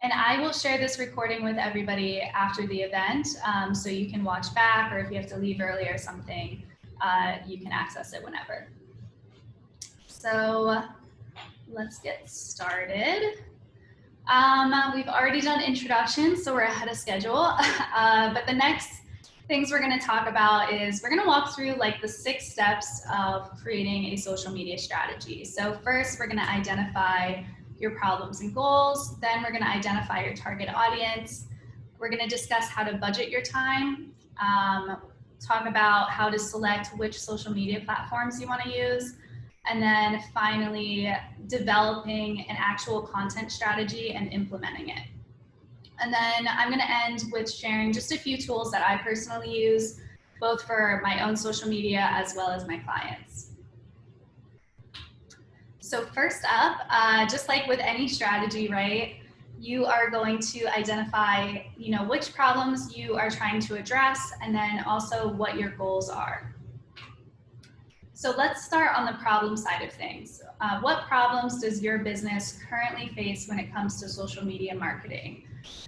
And I will share this recording with everybody after the event, so you can watch back, or if you have to leave early or something, you can access it whenever. So let's get started. We've already done introductions, so we're ahead of schedule. But the next things we're going to talk about is we're going to walk through like the 6 steps of creating a social media strategy. So first, we're going to identify your problems and goals. Then we're going to identify your target audience. We're going to discuss how to budget your time, talk about how to select which social media platforms you want to use, and then finally developing an actual content strategy and implementing it. And then I'm going to end with sharing just a few tools that I personally use, both for my own social media as well as my clients. So first up, just like with any strategy, right, you are going to identify, which problems you are trying to address, and then also what your goals are. So let's start on the problem side of things. What problems does your business currently face when it comes to social media marketing?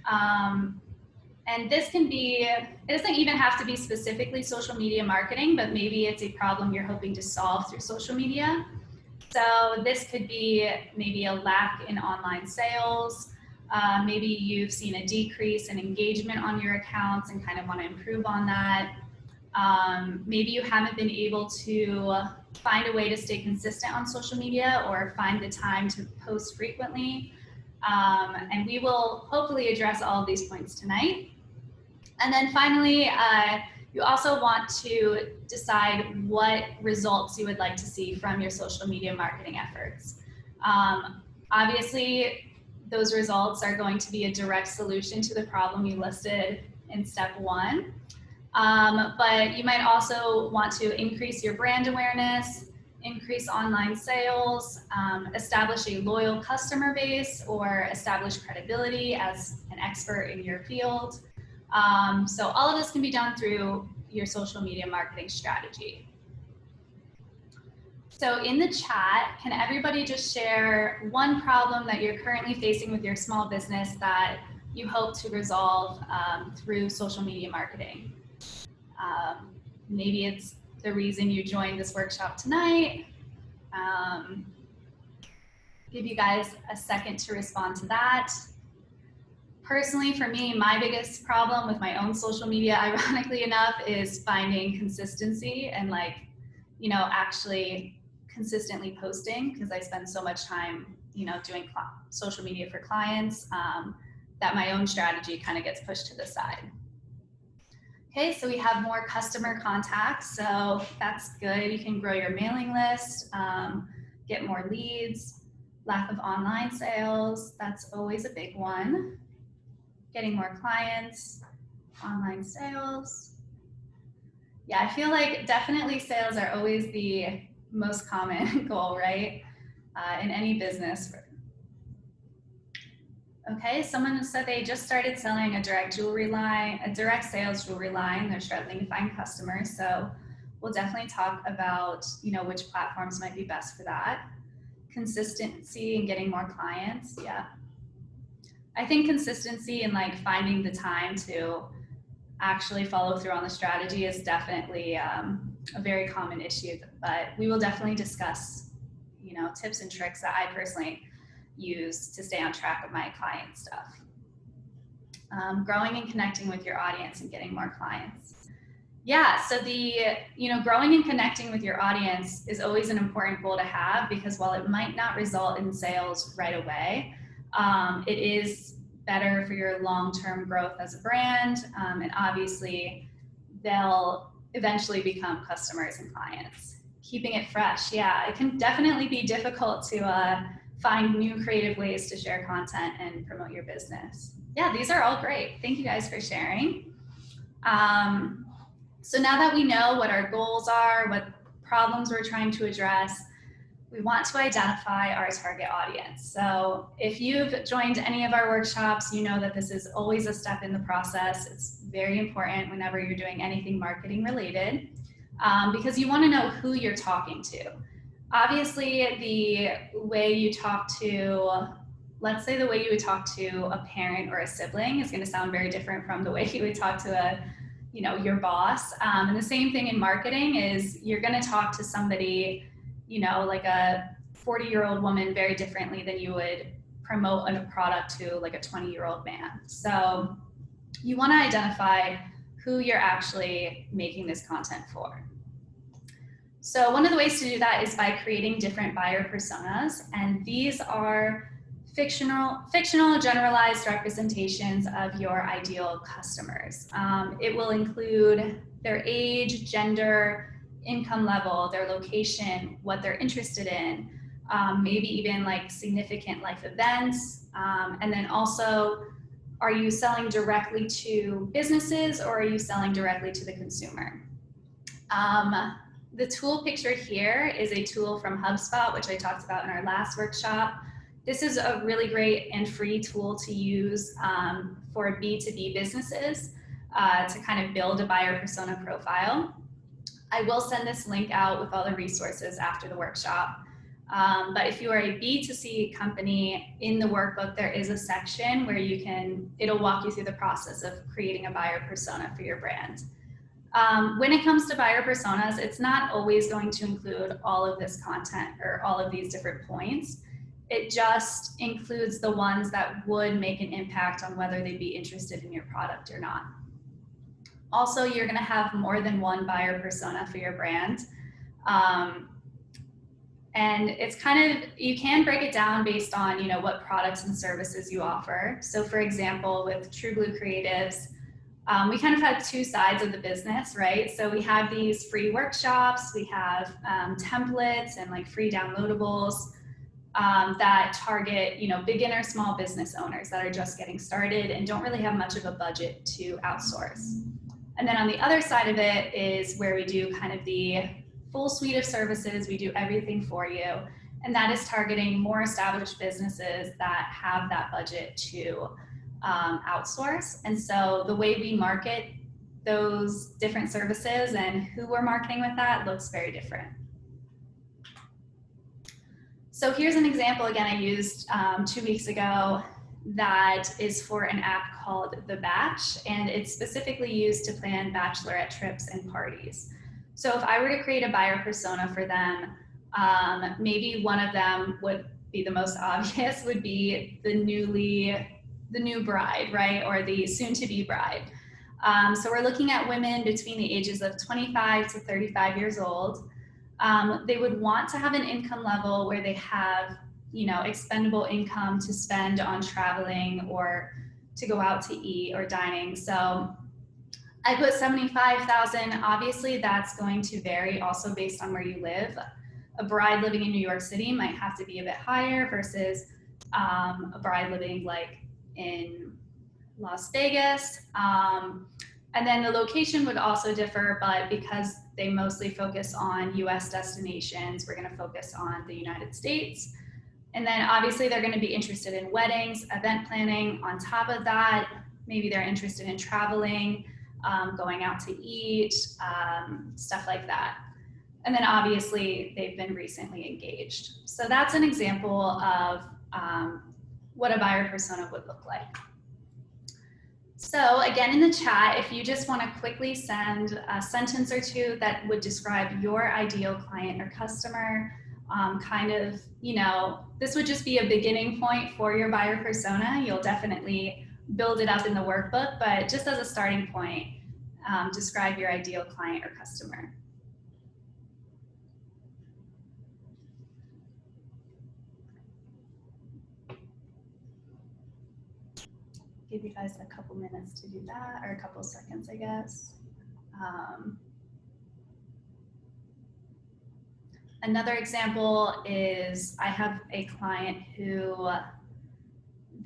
And this can be, it doesn't even have to be specifically social media marketing, but maybe it's a problem you're hoping to solve through social media. So this could be maybe a lack in online sales. Maybe you've seen a decrease in engagement on your accounts and kind of want to improve on that. Maybe you haven't been able to find a way to stay consistent on social media or find the time to post frequently. And we will hopefully address all of these points tonight. And then finally, you also want to decide what results you would like to see from your social media marketing efforts. Obviously, those results are going to be a direct solution to the problem you listed in step 1. But you might also want to increase your brand awareness, increase online sales, establish a loyal customer base, or establish credibility as an expert in your field. So all of this can be done through your social media marketing strategy. So in the chat, can everybody just share one problem that you're currently facing with your small business that you hope to resolve through social media marketing? Maybe it's the reason you joined this workshop tonight. Give you guys a second to respond to that. Personally, for me, my biggest problem with my own social media, ironically enough, is finding consistency and actually consistently posting, because I spend so much time, doing social media for clients that my own strategy kind of gets pushed to the side. Okay, so we have more customer contacts, so that's good. You can grow your mailing list, get more leads. Lack of online sales, that's always a big one. Getting more clients, online sales. Yeah, I feel like definitely sales are always the most common goal, right? In any business. Okay, someone said they just started selling a direct sales jewelry line. They're struggling to find customers. So we'll definitely talk about, which platforms might be best for that. Consistency and getting more clients. Yeah. I think consistency and finding the time to actually follow through on the strategy is definitely a very common issue, but we will definitely discuss, tips and tricks that I personally use to stay on track with my client stuff. Growing and connecting with your audience and getting more clients. Yeah, so growing and connecting with your audience is always an important goal to have, because while it might not result in sales right away, it is better for your long-term growth as a brand, and obviously they'll eventually become customers and clients. Keeping it fresh, yeah, it can definitely be difficult to find new creative ways to share content and promote your business. Yeah, these are all great. Thank you guys for sharing. So now that we know what our goals are, what problems we're trying to address, we want to identify our target audience. So if you've joined any of our workshops, you know that this is always a step in the process. It's very important whenever you're doing anything marketing related, because you want to know who you're talking to. Obviously, the way you talk to let's say the way you would talk to a parent or a sibling is going to sound very different from the way you would talk to a, you know, your boss. And the same thing in marketing is you're going to talk to somebody, you know, like a 40-year-old woman very differently than you would promote a product to like a 20-year-old man. So you want to identify who you're actually making this content for. So one of the ways to do that is by creating different buyer personas, and these are fictional generalized representations of your ideal customers. It will include their age, gender, income level, their location, what they're interested in, maybe even like significant life events, and then also, are you selling directly to businesses or are you selling directly to the consumer? The tool pictured here is a tool from HubSpot, which I talked about in our last workshop. This is a really great and free tool to use for B2B businesses to kind of build a buyer persona profile. I will send this link out with all the resources after the workshop. But if you are a B2C company, in the workbook, there is a section where it'll walk you through the process of creating a buyer persona for your brand. When it comes to buyer personas, it's not always going to include all of this content or all of these different points. It just includes the ones that would make an impact on whether they'd be interested in your product or not. Also, you're going to have more than one buyer persona for your brand. And it's kind of, you can break it down based on, you know, what products and services you offer. So for example, with True Blue Creatives, we kind of have two sides of the business, right? So we have these free workshops, we have templates and like free downloadables that target, you know, beginner small business owners that are just getting started and don't really have much of a budget to outsource. And then on the other side of it is where we do kind of the full suite of services. We do everything for you. And that is targeting more established businesses that have that budget to outsource. And so the way we market those different services and who we're marketing with that looks very different. So here's an example, again, I used 2 weeks ago that is for an app called The Batch, and it's specifically used to plan bachelorette trips and parties. So if I were to create a buyer persona for them, maybe one of them would be the most obvious, would be the new bride, right? Or the soon-to-be bride. So we're looking at women between the ages of 25 to 35 years old. They would want to have an income level where they have, you know, expendable income to spend on traveling or to go out to eat or dining. So I put 75,000. Obviously, that's going to vary also based on where you live. A bride living in New York City might have to be a bit higher versus a bride living like in Las Vegas. And then the location would also differ, but because they mostly focus on US destinations, we're going to focus on the United States. And then obviously they're going to be interested in weddings, event planning. On top of that, maybe they're interested in traveling, going out to eat, stuff like that. And then obviously they've been recently engaged. So that's an example of what a buyer persona would look like. So again, in the chat, if you just want to quickly send a sentence or two that would describe your ideal client or customer, kind of, you know, this would just be a beginning point for your buyer persona. You'll definitely build it up in the workbook, but just as a starting point, describe your ideal client or customer. Give you guys a couple minutes to do that, or a couple seconds, I guess. Another example is I have a client who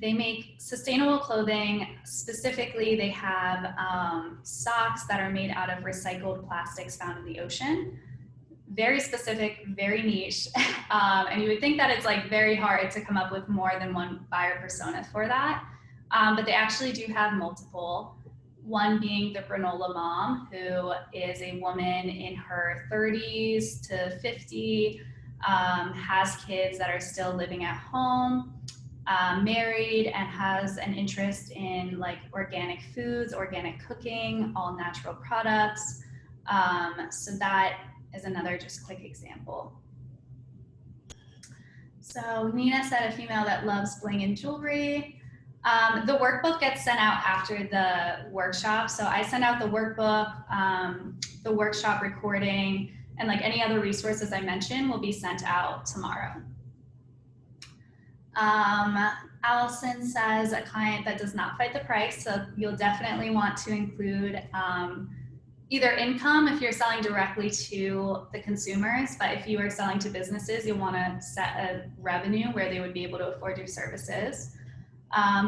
they make sustainable clothing. Specifically, they have socks that are made out of recycled plastics found in the ocean. Very specific, very niche. And you would think that it's like very hard to come up with more than one buyer persona for that. But they actually do have multiple. One being the granola mom, who is a woman in her 30s to 50, has kids that are still living at home. married and has an interest in like organic foods, organic cooking, all natural products. So that is another just quick example. So Nina said a female that loves bling and jewelry. The workbook gets sent out after the workshop. So I send out the workbook, the workshop recording, and like any other resources I mentioned will be sent out tomorrow. Allison says a client that does not fight the price. So you'll definitely want to include either income if you're selling directly to the consumers, but if you are selling to businesses, you'll want to set a revenue where they would be able to afford your services.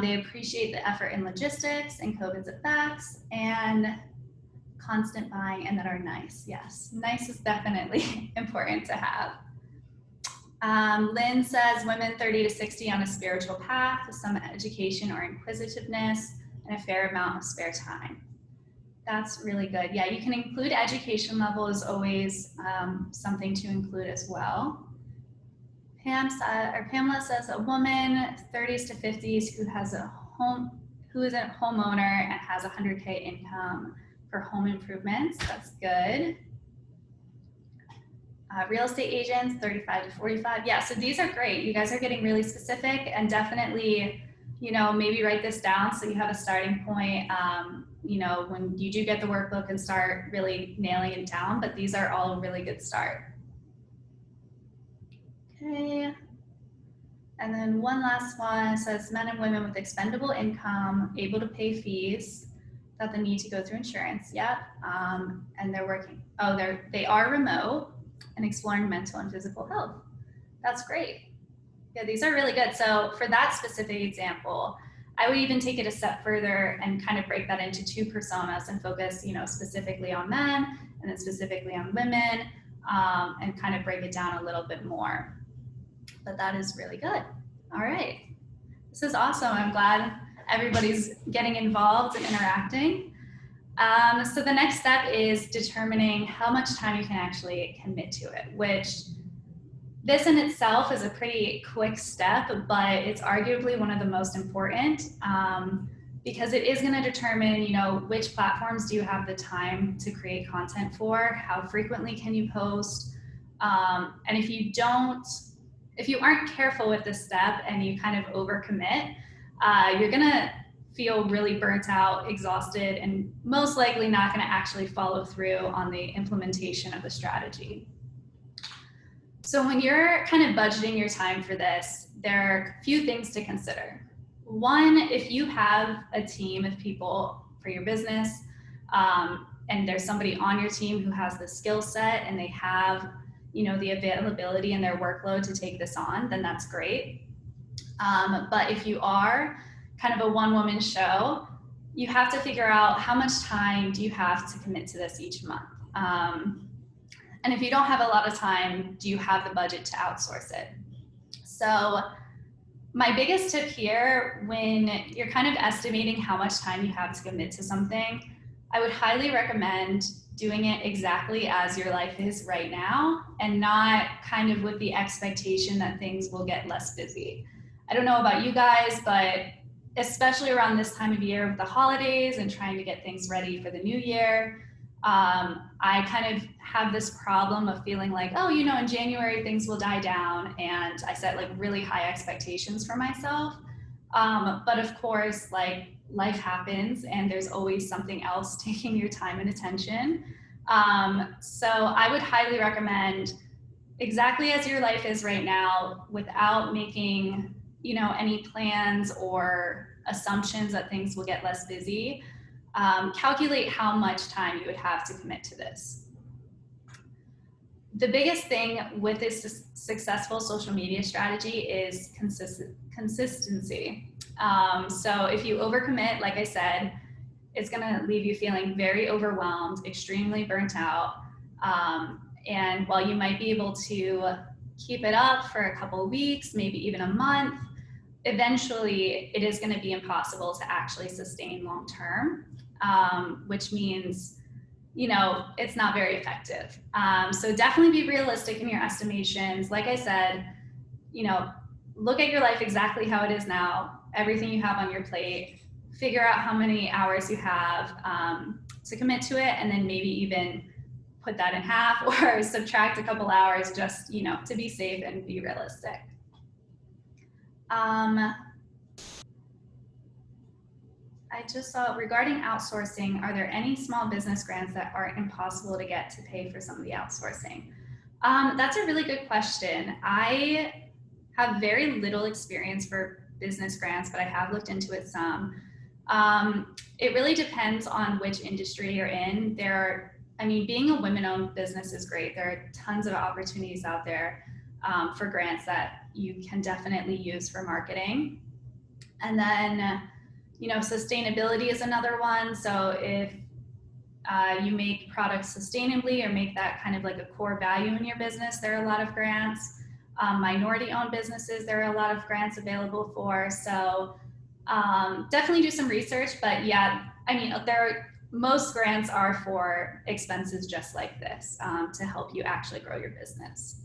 They appreciate the effort in logistics and COVID's effects and constant buying and that are nice. Yes, nice is definitely important to have. Lynn says women 30 to 60 on a spiritual path with some education or inquisitiveness and a fair amount of spare time. That's really good. Yeah, you can include education level is always something to include as well. Pamela says a woman 30s to 50s who is a homeowner and has 100K income for home improvements. That's good. Real estate agents 35 to 45. Yeah, so these are great. You guys are getting really specific, and definitely, you know, maybe write this down so you have a starting point. You know, when you do get the workbook and start really nailing it down, but these are all a really good start. Okay. And then one last one says men and women with expendable income, able to pay fees, without the need to go through insurance. Yep. And they're working. Oh, they are remote and exploring mental and physical health. That's great. Yeah, these are really good. So for that specific example, I would even take it a step further and kind of break that into 2 personas and focus, you know, specifically on men and then specifically on women, and kind of break it down a little bit more. But that is really good. All right. This is awesome. I'm glad everybody's getting involved and interacting. So the next step is determining how much time you can actually commit to it, which this in itself is a pretty quick step, but it's arguably one of the most important, because it is going to determine, you know, which platforms do you have the time to create content for, how frequently can you post, and if you aren't careful with this step and you kind of overcommit, you're going to feel really burnt out, exhausted, and most likely not going to actually follow through on the implementation of the strategy. So when you're kind of budgeting your time for this, there are a few things to consider. One, if you have a team of people for your business, and there's somebody on your team who has the skill set and they have, you know, the availability in their workload to take this on, then that's great. But if you are kind of a one-woman show, you have to figure out how much time do you have to commit to this each month. And if you don't have a lot of time, do you have the budget to outsource it? So my biggest tip here, when you're kind of estimating how much time you have to commit to something, I would highly recommend doing it exactly as your life is right now and not kind of with the expectation that things will get less busy. I don't know about you guys, but especially around this time of year with the holidays and trying to get things ready for the new year, I kind of have this problem of feeling like, oh, you know, in January things will die down, and I set like really high expectations for myself. But of course, like life happens and there's always something else taking your time and attention. So I would highly recommend exactly as your life is right now, without making, you know, any plans or assumptions that things will get less busy. Calculate how much time you would have to commit to this. The biggest thing with this successful social media strategy is consistency. So if you overcommit, like I said, it's gonna leave you feeling very overwhelmed, extremely burnt out. And while you might be able to keep it up for a couple of weeks, maybe even a month, eventually it is gonna be impossible to actually sustain long-term. Which means, you know, it's not very effective. So definitely be realistic in your estimations. Like I said, you know, look at your life exactly how it is now, everything you have on your plate, figure out how many hours you have to commit to it, and then maybe even put that in half or subtract a couple hours just, you know, to be safe and be realistic. I just saw, regarding outsourcing, are there any small business grants that are impossible to get to pay for some of the outsourcing? That's a really good question. I have very little experience for business grants, but I have looked into it some. It really depends on which industry you're in. Being a women-owned business is great. There are tons of opportunities out there for grants that you can definitely use for marketing. And then, you know, sustainability is another one. So if you make products sustainably or make that kind of like a core value in your business, there are a lot of grants. Minority-owned businesses, there are a lot of grants available for. So definitely do some research, but yeah, I mean, most grants are for expenses just like this to help you actually grow your business.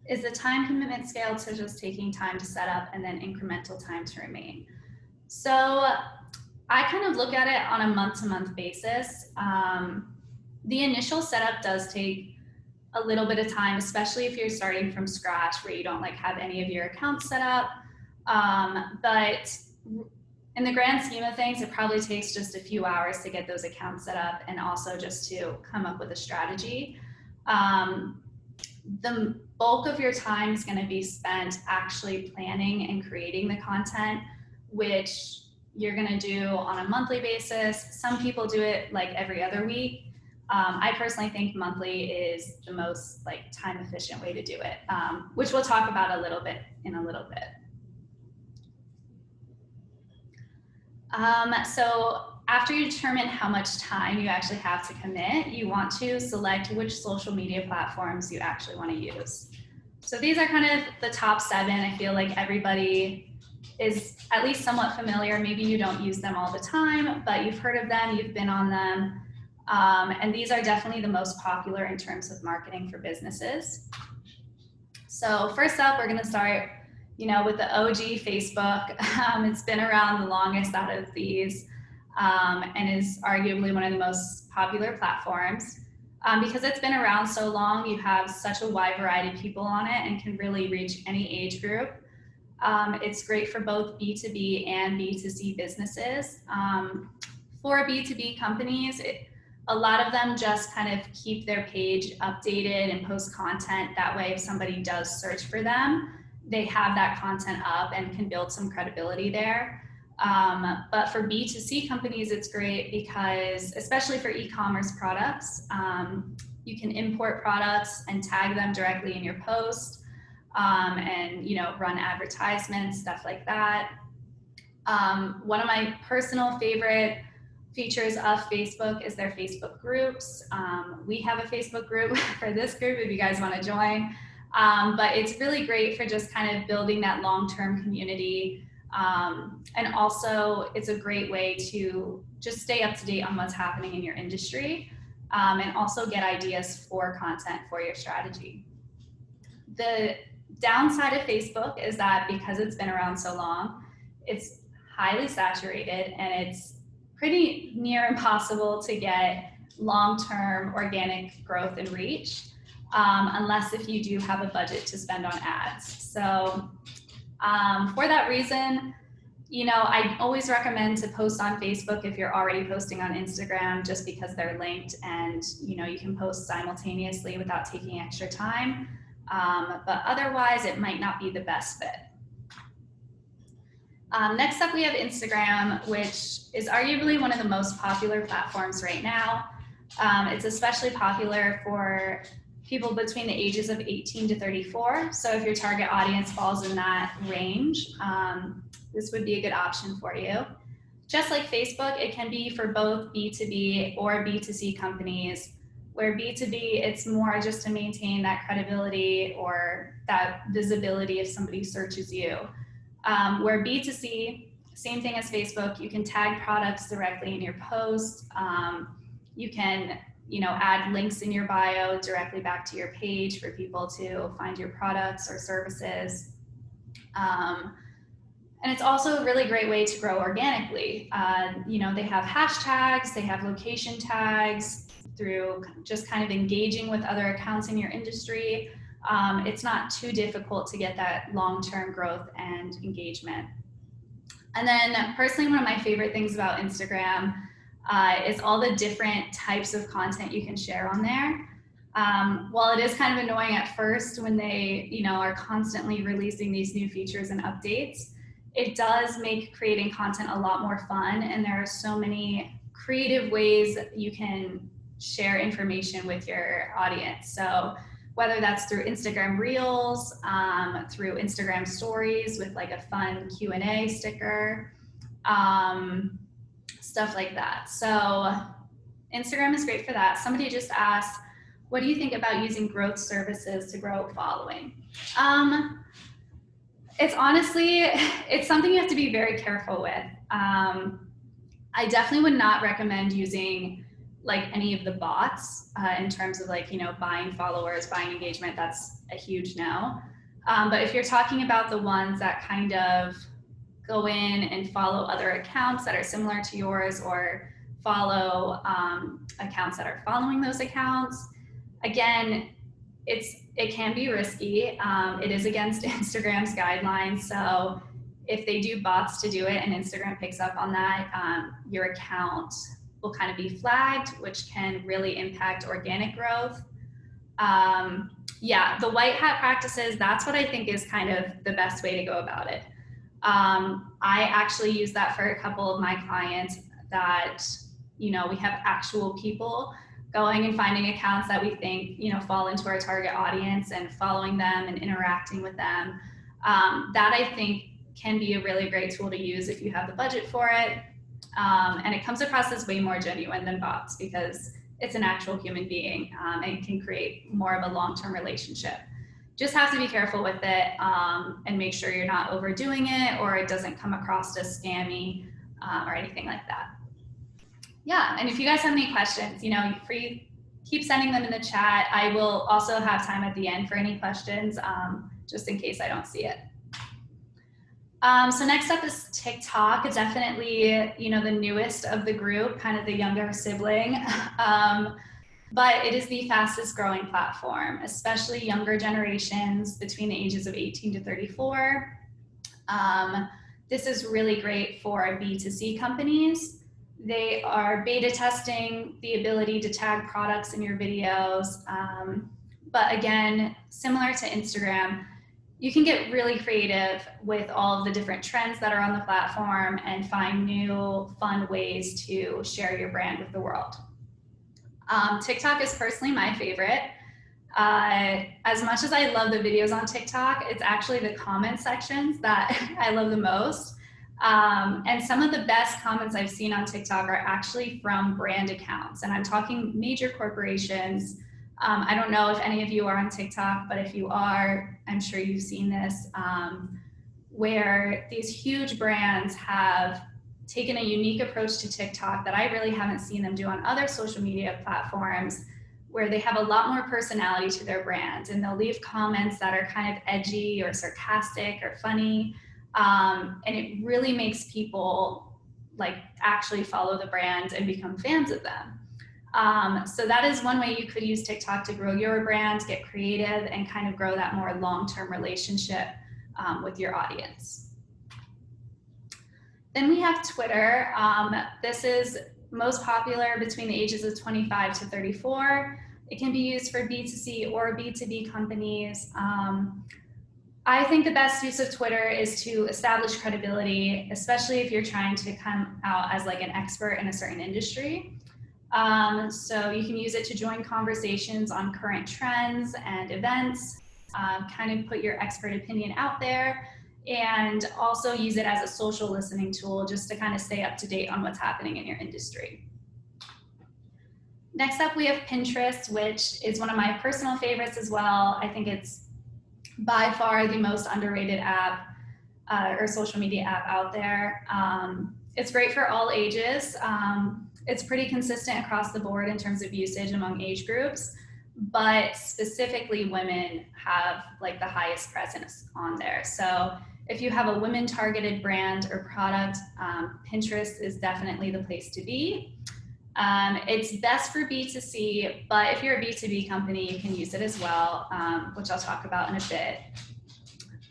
Is the time commitment scale to just taking time to set up and then incremental time to remain? So I kind of look at it on a month-to-month basis. The initial setup does take a little bit of time, especially if you're starting from scratch where you don't like have any of your accounts set up. But in the grand scheme of things, it probably takes just a few hours to get those accounts set up and also just to come up with a strategy. The bulk of your time is going to be spent actually planning and creating the content, which you're going to do on a monthly basis. Some people do it like every other week. I personally think monthly is the most like time efficient way to do it, which we'll talk about in a little bit. So after you determine how much time you actually have to commit, you want to select which social media platforms you actually want to use. So these are kind of the top 7. I feel like everybody is at least somewhat familiar. Maybe you don't use them all the time, but you've heard of them, you've been on them. And these are definitely the most popular in terms of marketing for businesses. So first up, we're going to start, you know, with the OG Facebook. It's been around the longest out of these and is arguably one of the most popular platforms. Because it's been around so long, you have such a wide variety of people on it and can really reach any age group. It's great for both B2B and B2C businesses. For B2B companies, a lot of them just kind of keep their page updated and post content. That way, if somebody does search for them, they have that content up and can build some credibility there. But for B2C companies, it's great because, especially for e-commerce products, you can import products and tag them directly in your post and, you know, run advertisements, stuff like that. One of my personal favorite features of Facebook is their Facebook groups. We have a Facebook group for this group if you guys want to join. But it's really great for just kind of building that long-term community. And also it's a great way to just stay up to date on what's happening in your industry and also get ideas for content for your strategy. The downside of Facebook is that because it's been around so long, it's highly saturated and it's pretty near impossible to get long-term organic growth and reach, unless if you do have a budget to spend on ads. So for that reason, you know, I always recommend to post on Facebook if you're already posting on Instagram, just because they're linked and, you know, you can post simultaneously without taking extra time. But otherwise, it might not be the best fit. Next up, we have Instagram, which is arguably one of the most popular platforms right now. It's especially popular for people between the ages of 18 to 34. So if your target audience falls in that range, this would be a good option for you. Just like Facebook, it can be for both B2B or B2C companies, where B2B, it's more just to maintain that credibility or that visibility if somebody searches you. Where B2C, same thing as Facebook, you can tag products directly in your post. You can add links in your bio directly back to your page for people to find your products or services. And it's also a really great way to grow organically. They have hashtags, they have location tags through just kind of engaging with other accounts in your industry. It's not too difficult to get that long-term growth and engagement. And then personally, one of my favorite things about Instagram is all the different types of content you can share on there. While it is kind of annoying at first when they, are constantly releasing these new features and updates, it does make creating content a lot more fun. And there are so many creative ways you can share information with your audience. So whether that's through Instagram Reels, through Instagram Stories with like a fun Q&A sticker, stuff like that. So Instagram is great for that. Somebody just asked, what do you think about using growth services to grow following? It's something you have to be very careful with. I definitely would not recommend using like any of the bots in terms of like, buying followers, buying engagement. That's a huge no. But if you're talking about the ones that kind of go in and follow other accounts that are similar to yours, or follow accounts that are following those accounts, again, it can be risky. It is against Instagram's guidelines. So if they do bots to do it and Instagram picks up on that, your account will kind of be flagged, which can really impact organic growth. The white hat practices, that's what I think is kind of the best way to go about it. I actually use that for a couple of my clients that, we have actual people going and finding accounts that we think, fall into our target audience and following them and interacting with them. That I think can be a really great tool to use if you have the budget for it. And it comes across as way more genuine than bots because it's an actual human being and can create more of a long-term relationship. Just have to be careful with it and make sure you're not overdoing it or it doesn't come across as scammy or anything like that. Yeah, and if you guys have any questions, keep sending them in the chat. I will also have time at the end for any questions, just in case I don't see it. So next up is TikTok. Definitely, the newest of the group, kind of the younger sibling. But it is the fastest growing platform, especially younger generations between the ages of 18 to 34. This is really great for B2C companies. They are beta testing the ability to tag products in your videos. But again, similar to Instagram, you can get really creative with all of the different trends that are on the platform and find new fun ways to share your brand with the world. TikTok is personally my favorite. As much as I love the videos on TikTok, it's actually the comment sections that I love the most. And some of the best comments I've seen on TikTok are actually from brand accounts. And I'm talking major corporations. I don't know if any of you are on TikTok, but if you are, I'm sure you've seen this, where these huge brands have taken a unique approach to TikTok that I really haven't seen them do on other social media platforms, where they have a lot more personality to their brand and they'll leave comments that are kind of edgy or sarcastic or funny. And it really makes people like actually follow the brand and become fans of them. So that is one way you could use TikTok to grow your brand, get creative, and kind of grow that more long-term relationship with your audience. Then we have Twitter. This is most popular between the ages of 25 to 34. It can be used for B2C or B2B companies. I think the best use of Twitter is to establish credibility, especially if you're trying to come out as like an expert in a certain industry. So you can use it to join conversations on current trends and events, kind of put your expert opinion out there, and also use it as a social listening tool just to kind of stay up to date on what's happening in your industry. Next up, we have Pinterest, which is one of my personal favorites as well. I think it's by far the most underrated app or social media app out there. It's great for all ages. It's pretty consistent across the board in terms of usage among age groups, but specifically women have like the highest presence on there. So if you have a women targeted brand or product, Pinterest is definitely the place to be. It's best for B2C, but if you're a B2B company, you can use it as well, which I'll talk about in a bit.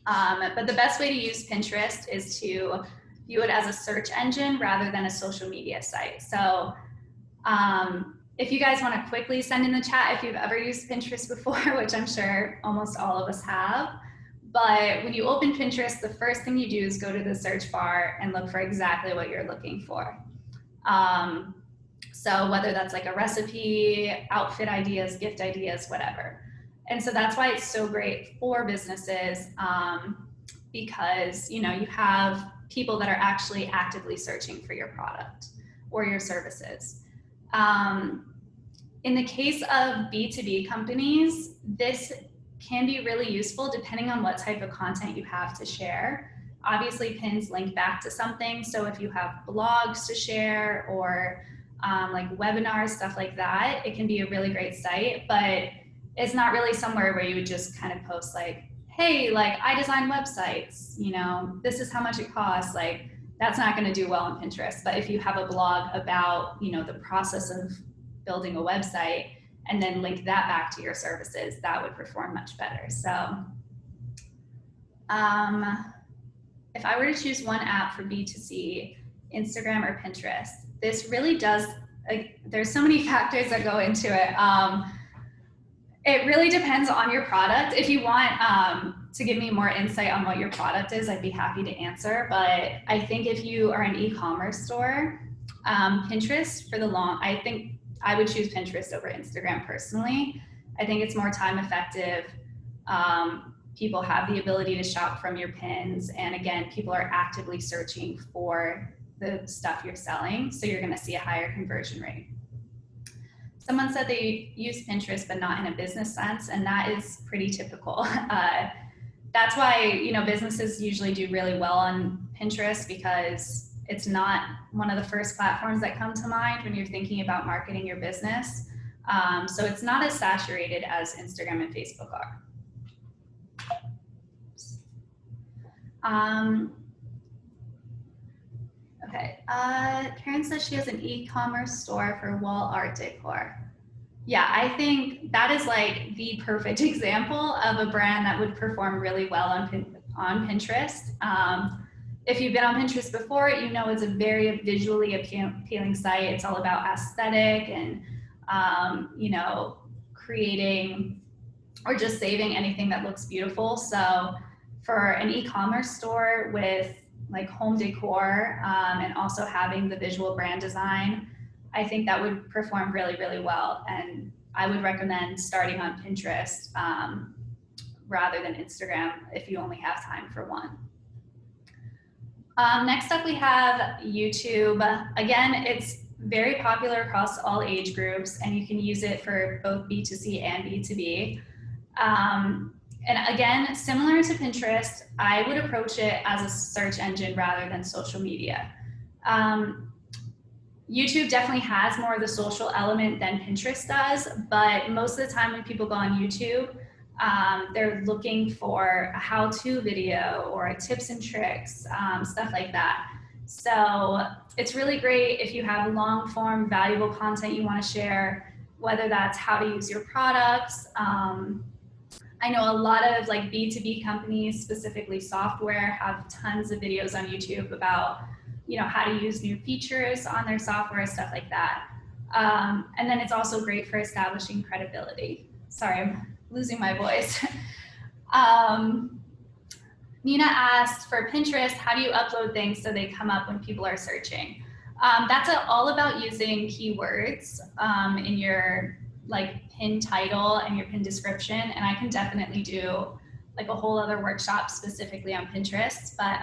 But the best way to use Pinterest is to view it as a search engine rather than a social media site. So if you guys want to quickly send in the chat if you've ever used Pinterest before, which I'm sure almost all of us have. But when you open Pinterest, the first thing you do is go to the search bar and look for exactly what you're looking for. So whether that's like a recipe, outfit ideas, gift ideas, whatever. And so that's why it's so great for businesses, because you have people that are actually actively searching for your product or your services. In the case of B2B companies, this can be really useful depending on what type of content you have to share. Obviously, pins link back to something. So if you have blogs to share or like webinars, stuff like that, it can be a really great site, but it's not really somewhere where you would just kind of post like, hey, like I design websites, this is how much it costs. Like that's not going to do well on Pinterest. But if you have a blog about, the process of building a website and then link that back to your services, that would perform much better. So if I were to choose one app for B2C, Instagram or Pinterest, this really does, there's so many factors that go into it. It really depends on your product. If you want to give me more insight on what your product is, I'd be happy to answer. But I think if you are an e-commerce store, Pinterest I think I would choose Pinterest over Instagram personally. I think it's more time effective. People have the ability to shop from your pins. And again, people are actively searching for the stuff you're selling. So you're gonna see a higher conversion rate. Someone said they use Pinterest, but not in a business sense, and that is pretty typical. That's why businesses usually do really well on Pinterest, because it's not one of the first platforms that come to mind when you're thinking about marketing your business. So it's not as saturated as Instagram and Facebook are. Okay, Karen says she has an e-commerce store for wall art decor. Yeah, I think that is like the perfect example of a brand that would perform really well on Pinterest. If you've been on Pinterest before, it's a very visually appealing site. It's all about aesthetic and, creating or just saving anything that looks beautiful. So for an e-commerce store with like home decor and also having the visual brand design, I think that would perform really, really well. And I would recommend starting on Pinterest rather than Instagram if you only have time for one. Next up, we have YouTube. Again, it's very popular across all age groups, and you can use it for both B2C and B2B. And again, similar to Pinterest, I would approach it as a search engine rather than social media. YouTube definitely has more of the social element than Pinterest does, but most of the time when people go on YouTube, they're looking for a how-to video or tips and tricks, stuff like that. So it's really great if you have long-form, valuable content you want to share, whether that's how to use your products. I know a lot of like B2B companies, specifically software, have tons of videos on YouTube about how to use new features on their software, stuff like that. And then it's also great for establishing credibility. Sorry, I'm losing my voice. Nina asked, for Pinterest, how do you upload things so they come up when people are searching? That's all about using keywords in your pin title and your pin description. And I can definitely do like a whole other workshop specifically on Pinterest. But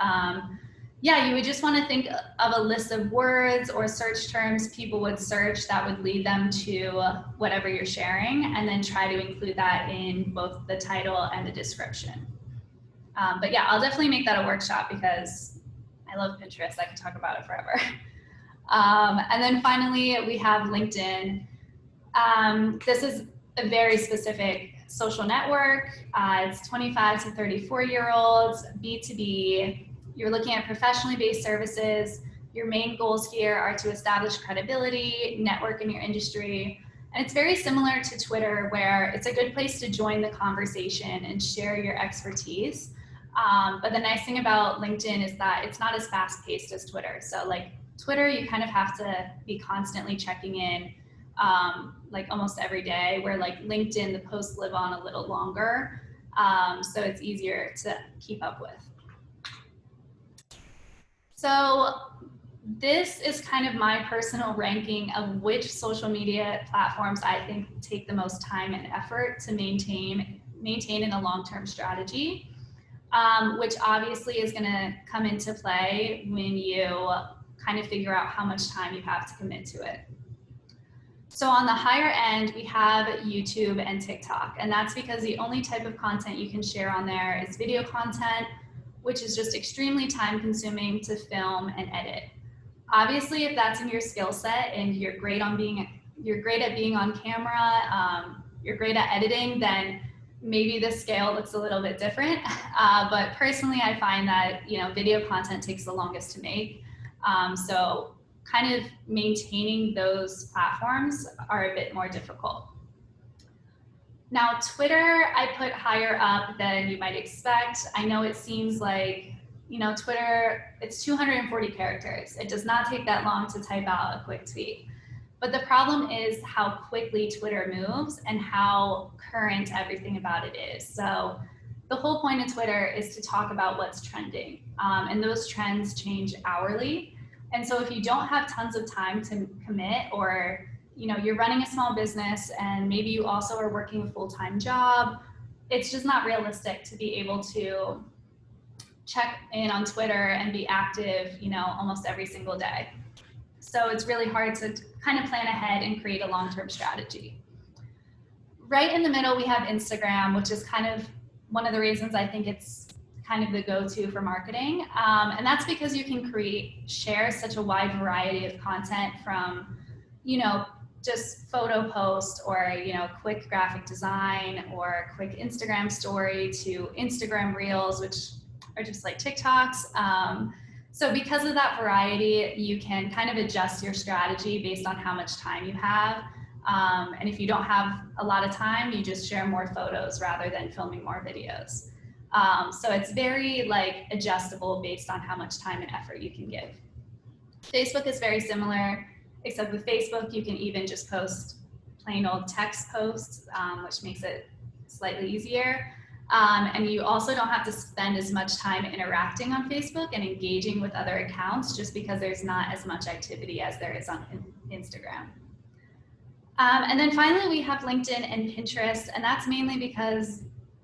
yeah, you would just want to think of a list of words or search terms people would search that would lead them to whatever you're sharing, and then try to include that in both the title and the description. But yeah, I'll definitely make that a workshop because I love Pinterest. I can talk about it forever. And then finally, we have LinkedIn. This is a very specific social network. It's 25 to 34-year-olds, B2B. You're looking at professionally based services. Your main goals here are to establish credibility, network in your industry. And it's very similar to Twitter, where it's a good place to join the conversation and share your expertise. But the nice thing about LinkedIn is that it's not as fast paced as Twitter. So like Twitter, you kind of have to be constantly checking in, like almost every day, where like LinkedIn, the posts live on a little longer. So it's easier to keep up with. So this is kind of my personal ranking of which social media platforms I think take the most time and effort to maintain in a long-term strategy, which obviously is going to come into play when you kind of figure out how much time you have to commit to it. So on the higher end, we have YouTube and TikTok, and that's because the only type of content you can share on there is video content, which is just extremely time consuming to film and edit. Obviously, if that's in your skill set and you're great at being on camera, you're great at editing, then maybe the scale looks a little bit different. But personally, I find that video content takes the longest to make. So kind of maintaining those platforms are a bit more difficult. Now, Twitter, I put higher up than you might expect. I know it seems like, Twitter, it's 240 characters. It does not take that long to type out a quick tweet. But the problem is how quickly Twitter moves and how current everything about it is. So the whole point of Twitter is to talk about what's trending. And those trends change hourly. And so if you don't have tons of time to commit, or you're running a small business and maybe you also are working a full-time job, it's just not realistic to be able to check in on Twitter and be active, almost every single day. So it's really hard to kind of plan ahead and create a long-term strategy. Right in the middle, we have Instagram, which is kind of one of the reasons I think it's kind of the go-to for marketing. And that's because you can share such a wide variety of content, from, just photo post, or, quick graphic design, or quick Instagram story, to Instagram Reels, which are just like TikToks. So because of that variety, you can kind of adjust your strategy based on how much time you have. And if you don't have a lot of time, you just share more photos rather than filming more videos. So it's very adjustable based on how much time and effort you can give. Facebook is very similar, except with Facebook, you can even just post plain old text posts, which makes it slightly easier. And you also don't have to spend as much time interacting on Facebook and engaging with other accounts, just because there's not as much activity as there is on Instagram. And then finally, we have LinkedIn and Pinterest, and that's mainly because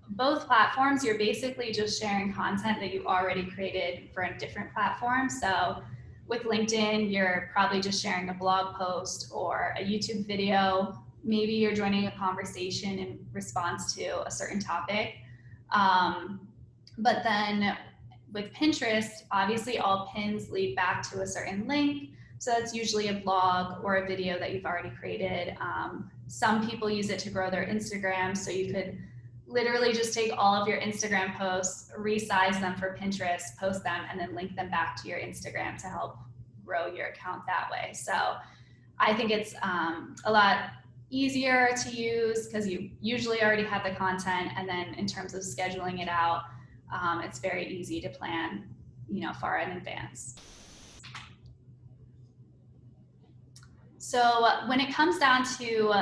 both platforms, you're basically just sharing content that you already created for a different platform. So with LinkedIn, you're probably just sharing a blog post or a YouTube video. Maybe you're joining a conversation in response to a certain topic. But then with Pinterest, obviously all pins lead back to a certain link. So that's usually a blog or a video that you've already created. Some people use it to grow their Instagram. So you could literally just take all of your Instagram posts, resize them for Pinterest, post them, and then link them back to your Instagram to help grow your account that way. So I think it's a lot easier to use because you usually already have the content, and then in terms of scheduling it out, it's very easy to plan, far in advance. So when it comes down to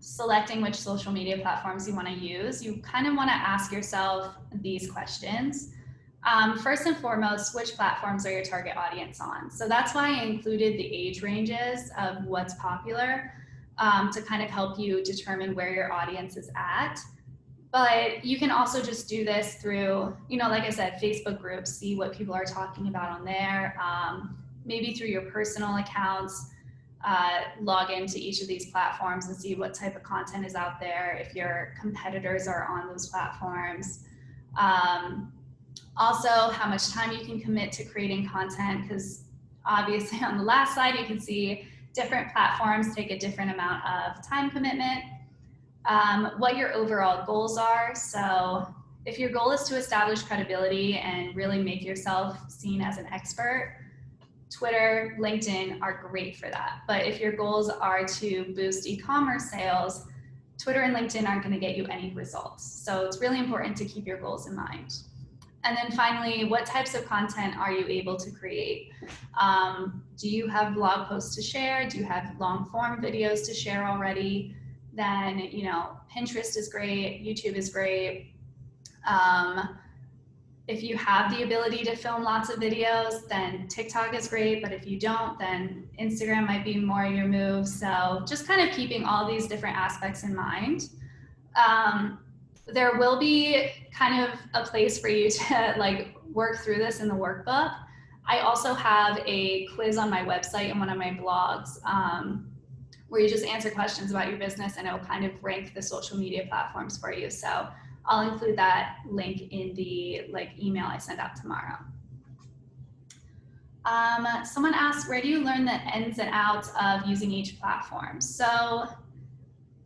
selecting which social media platforms you want to use, you kind of want to ask yourself these questions. First and foremost, which platforms are your target audience on? So that's why I included the age ranges of what's popular, to kind of help you determine where your audience is at. But you can also just do this through, like I said, Facebook groups, see what people are talking about on there, maybe through your personal accounts. Log into each of these platforms and see what type of content is out there, if your competitors are on those platforms. Also, how much time you can commit to creating content, because Obviously on the last slide, you can see different platforms take a different amount of time commitment, what your overall goals are. So if your goal is to establish credibility and really make yourself seen as an expert, Twitter, LinkedIn are great for that. But if your goals are to boost e-commerce sales, Twitter and LinkedIn aren't going to get you any results. So it's really important to keep your goals in mind. And then finally, what types of content are you able to create? Do you have blog posts to share? Do you have long form videos to share already? Then, you know, Pinterest is great, YouTube is great. If you have the ability to film lots of videos, then TikTok is great, but if you don't, then Instagram might be more your move. So just kind of keeping all these different aspects in mind. There will be kind of a place for you to like work through this in the workbook. I also have a quiz on my website and one of my blogs where you just answer questions about your business and it'll kind of rank the social media platforms for you. So I'll include that link in the email I send out tomorrow. Someone asked, where do you learn the ins and outs of using each platform? So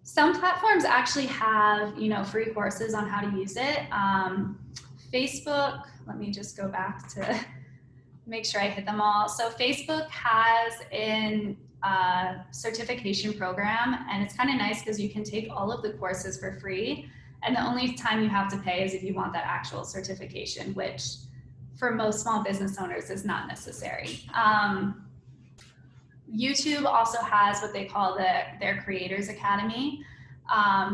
some platforms actually have, you know, free courses on how to use it. Facebook, let me just go back to make sure I hit them all. So Facebook has a certification program, and it's kind of nice because you can take all of the courses for free. And the only time you have to pay is if you want that actual certification, which for most small business owners is not necessary. YouTube also has what they call their Creators Academy.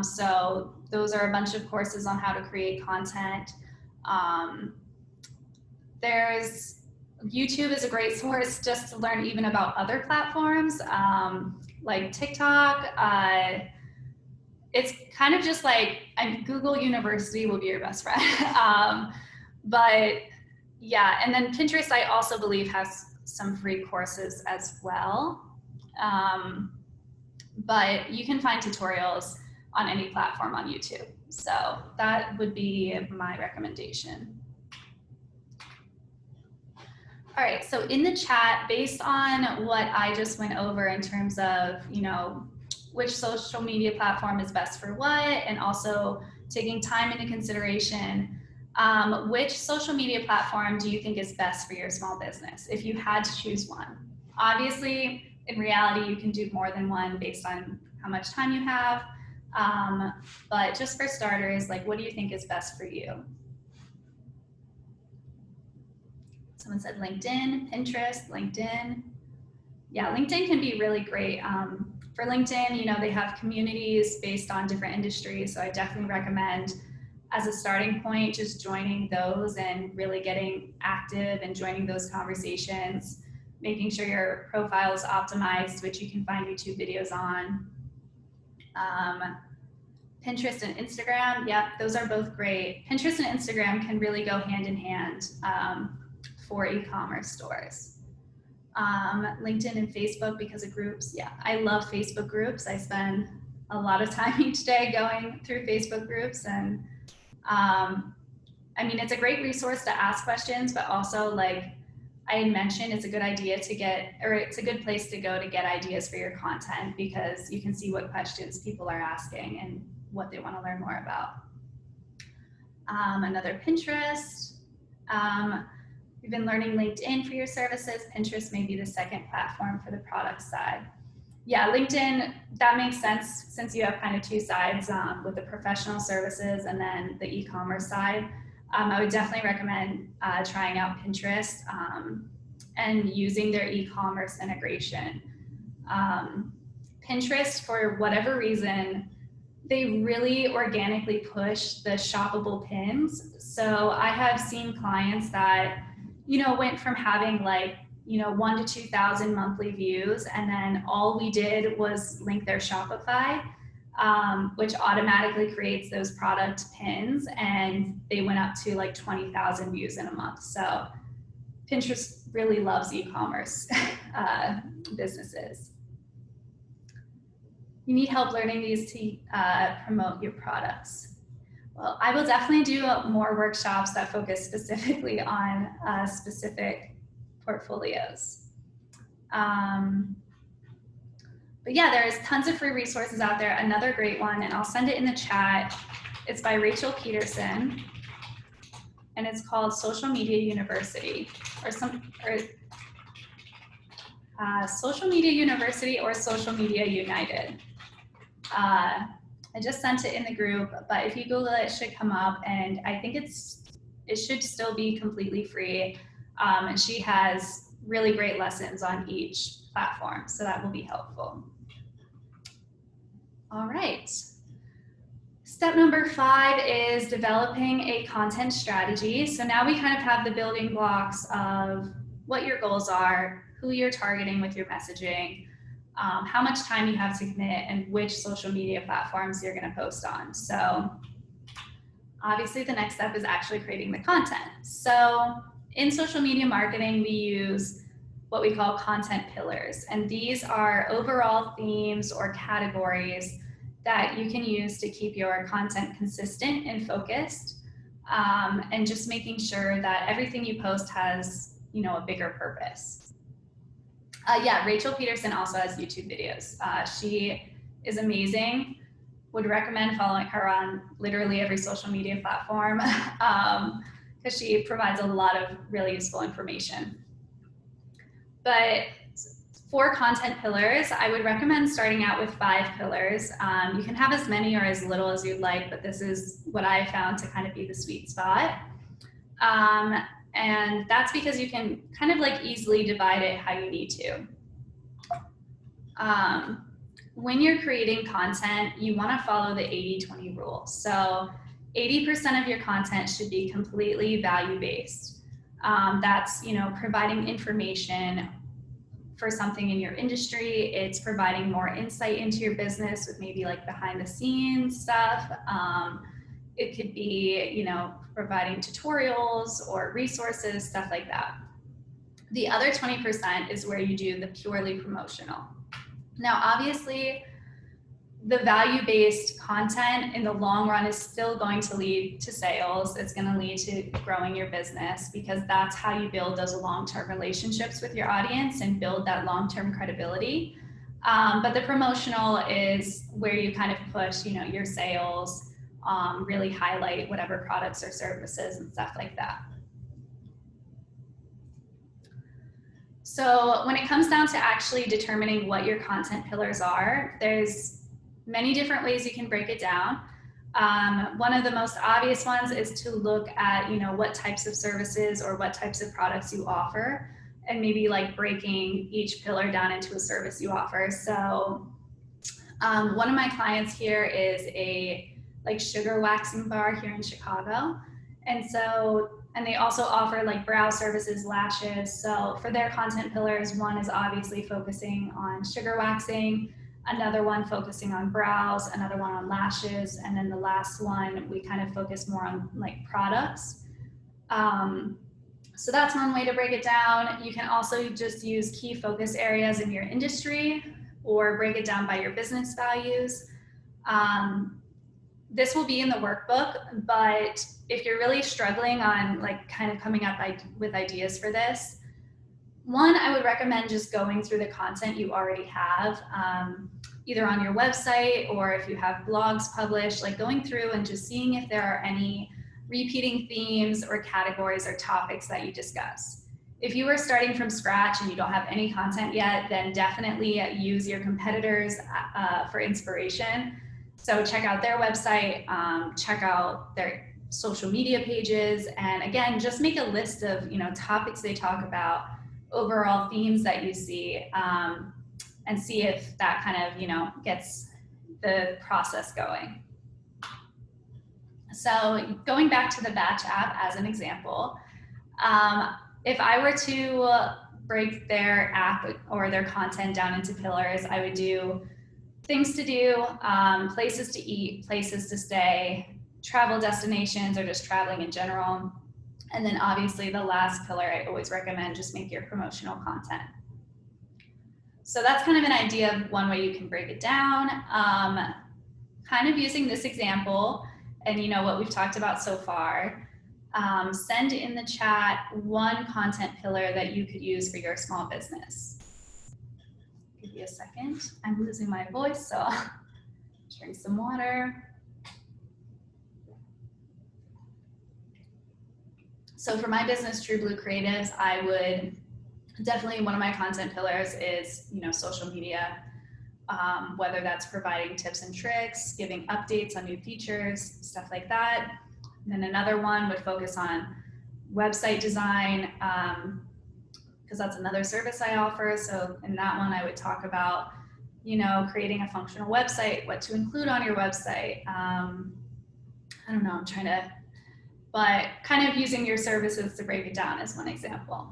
So those are a bunch of courses on how to create content. YouTube is a great source just to learn even about other platforms like TikTok. It's kind of just like Google University will be your best friend. But yeah, and then Pinterest I also believe has some free courses as well. But you can find tutorials on any platform on YouTube. So that would be my recommendation. All right, so in the chat, based on what I just went over in terms of, you know, which social media platform is best for what, and also taking time into consideration, which social media platform do you think is best for your small business if you had to choose one? Obviously, in reality, you can do more than one based on how much time you have, but just for starters, like, what do you think is best for you? Someone said LinkedIn, Pinterest, LinkedIn. Yeah, LinkedIn can be really great. For LinkedIn, you know, they have communities based on different industries. So I definitely recommend as a starting point, just joining those and really getting active and joining those conversations, making sure your profile is optimized, which you can find YouTube videos on. Pinterest and Instagram, yeah, those are both great. Pinterest and Instagram can really go hand in hand for e-commerce stores. LinkedIn and Facebook because of groups. Yeah, I love Facebook groups. I spend a lot of time each day going through Facebook groups, and I mean, it's a great resource to ask questions, but also, like I had mentioned, it's a good idea to get, or it's a good place to go to get ideas for your content because you can see what questions people are asking and what they want to learn more about. Another Pinterest. You've been learning LinkedIn for your services. Pinterest may be the second platform for the product side. Yeah, LinkedIn, that makes sense since you have kind of two sides with the professional services and then the e-commerce side. I would definitely recommend trying out Pinterest and using their e-commerce integration. Pinterest, for whatever reason, they really organically push the shoppable pins. So I have seen clients that, you know, went from having like, you know, 1,000 to 2,000 monthly views, and then all we did was link their Shopify, which automatically creates those product pins, and they went up to like 20,000 views in a month. So Pinterest really loves e-commerce businesses. You need help learning these to promote your products. Well, I will definitely do more workshops that focus specifically on specific portfolios. But yeah, there's tons of free resources out there. Another great one, and I'll send it in the chat. It's by Rachel Peterson, and it's called Social Media University, or Social Media University or Social Media United. I just sent it in the group, but if you Google it, it should come up, and I think it should still be completely free. And she has really great lessons on each platform, so that will be helpful. All right. Step number 5 is developing a content strategy. So now we kind of have the building blocks of what your goals are, who you're targeting with your messaging, how much time you have to commit, and which social media platforms you're going to post on. So obviously the next step is actually creating the content. So in social media marketing, we use what we call content pillars. And these are overall themes or categories that you can use to keep your content consistent and focused, and just making sure that everything you post has, a bigger purpose. Yeah, Rachel Peterson also has YouTube videos. She is amazing. Would recommend following her on literally every social media platform, because she provides a lot of really useful information. But for content pillars, I would recommend starting out with 5 pillars. You can have as many or as little as you'd like, but this is what I found to kind of be the sweet spot. And that's because you can kind of like easily divide it how you need to. When you're creating content, you want to follow the 80-20 rule. So 80% of your content should be completely value-based. That's, providing information for something in your industry. It's providing more insight into your business with maybe like behind the scenes stuff. It could be, providing tutorials or resources, stuff like that. The other 20% is where you do the purely promotional. Now, obviously, the value-based content in the long run is still going to lead to sales. It's going to lead to growing your business, because that's how you build those long-term relationships with your audience and build that long-term credibility. But the promotional is where you kind of push, your sales, really highlight whatever products or services and stuff like that. So when it comes down to actually determining what your content pillars are, there's many different ways you can break it down. One of the most obvious ones is to look at, what types of services or what types of products you offer, and maybe like breaking each pillar down into a service you offer. So one of my clients here is a sugar waxing bar here in Chicago. And they also offer like brow services, lashes. So for their content pillars, one is obviously focusing on sugar waxing, another one focusing on brows, another one on lashes, and then the last one, we kind of focus more on like products. So that's one way to break it down. You can also just use key focus areas in your industry, or break it down by your business values. This will be in the workbook, but if you're really struggling on like kind of coming up with ideas for this, one, I would recommend just going through the content you already have, either on your website, or if you have blogs published, like going through and just seeing if there are any repeating themes or categories or topics that you discuss. If you are starting from scratch and you don't have any content yet, then definitely use your competitors for inspiration. So check out their website, check out their social media pages, and again, just make a list of topics they talk about, overall themes that you see, and see if that kind of gets the process going. So going back to the Batch app as an example, if I were to break their app or their content down into pillars, I would do things to do, places to eat, places to stay, travel destinations, or just traveling in general. And then obviously the last pillar, I always recommend just make your promotional content. So that's kind of an idea of one way you can break it down. Kind of using this example and what we've talked about so far, send in the chat one content pillar that you could use for your small business. Give you a second. I'm losing my voice, so I'll drink some water. So for my business, True Blue Creatives, I would definitely, one of my content pillars is, social media, whether that's providing tips and tricks, giving updates on new features, stuff like that. And then another one would focus on website design, because that's another service I offer. So in that one, I would talk about, creating a functional website, what to include on your website. I don't know, but kind of using your services to break it down is one example.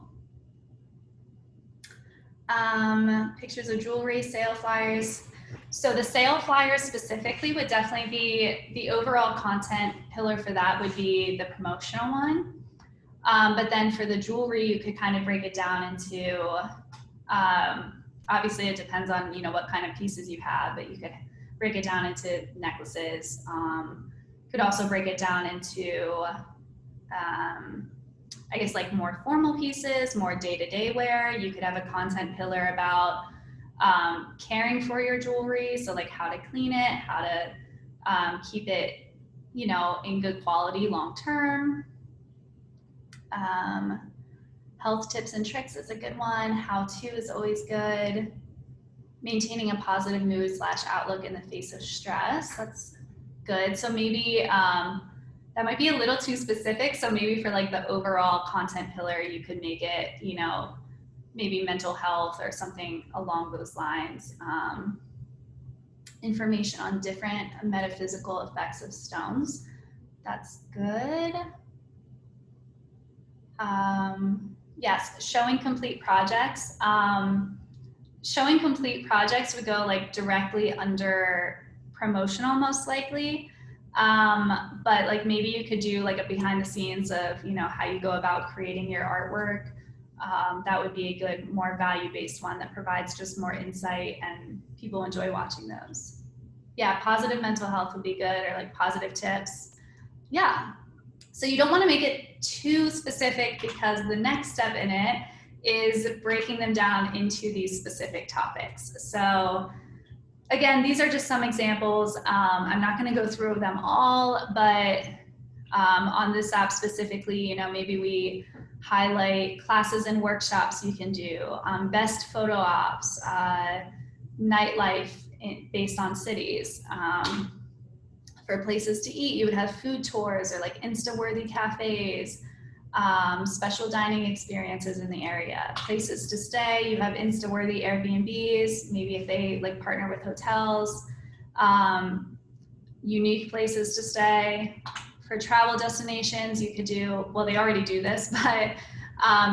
Pictures of jewelry, sale flyers. So the sale flyers specifically would definitely be the overall content pillar for that would be the promotional one. But then for the jewelry, you could kind of break it down into, obviously it depends on, what kind of pieces you have, but you could break it down into necklaces. Could also break it down into, I guess like more formal pieces, more day-to-day wear. You could have a content pillar about caring for your jewelry. So like how to clean it, how to keep it, in good quality long-term. Health tips and tricks is a good one. How-to is always good. Maintaining a positive mood / outlook in the face of stress. That's good. So maybe that might be a little too specific. So maybe for like the overall content pillar, you could make it, maybe mental health or something along those lines. Information on different metaphysical effects of stones. That's good. Yes, showing complete projects. Showing complete projects would go like directly under promotional most likely. But like maybe you could do like a behind the scenes of, how you go about creating your artwork. That would be a good, more value-based one that provides just more insight and people enjoy watching those. Yeah, positive mental health would be good, or like positive tips. Yeah. So you don't want to make it too specific because the next step in it is breaking them down into these specific topics. So again, these are just some examples. I'm not going to go through them all, but on this app specifically, maybe we highlight classes and workshops you can do, best photo ops, nightlife based on cities. For places to eat, you would have food tours or like Insta-worthy cafes, special dining experiences in the area. Places to stay, you have Insta-worthy Airbnbs, maybe if they like partner with hotels. Unique places to stay. For travel destinations, you could do, well, they already do this, but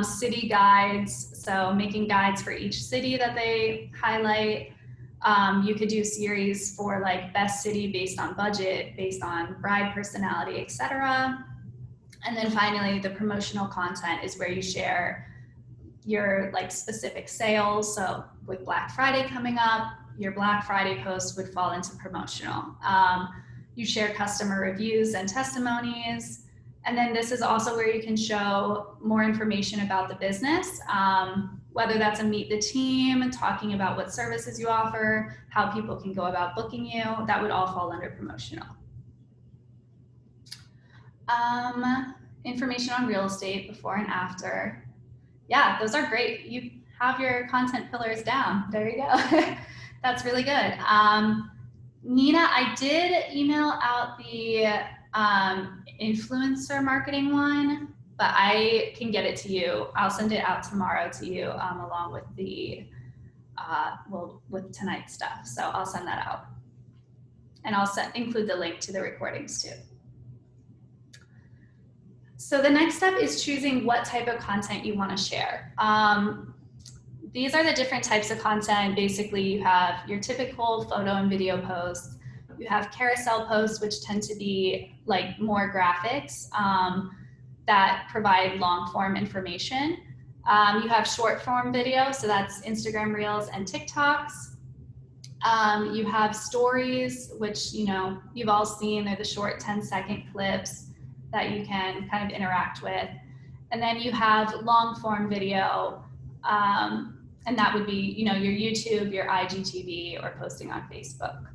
city guides. So making guides for each city that they highlight. You could do series for like best city based on budget, based on bride personality, etc. And then finally, the promotional content is where you share your like specific sales. So with Black Friday coming up, your Black Friday post would fall into promotional. You share customer reviews and testimonies. And then this is also where you can show more information about the business, whether that's a meet the team, talking about what services you offer, how people can go about booking you. That would all fall under promotional. Information on real estate before and after. Yeah, those are great. You have your content pillars down. There you go. That's really good. Nina, I did email out the influencer marketing one, but I can get it to you. I'll send it out tomorrow to you along with the, with tonight's stuff. So I'll send that out. And I'll include the link to the recordings too. So the next step is choosing what type of content you want to share. These are the different types of content. Basically, you have your typical photo and video posts. You have carousel posts, which tend to be like more graphics that provide long form information. You have short form video, so that's Instagram Reels and TikToks. You have stories, which you've all seen. They're the short 10-second clips that you can kind of interact with. And then you have long form video, And that would be, you know, your YouTube, your IGTV, or posting on Facebook.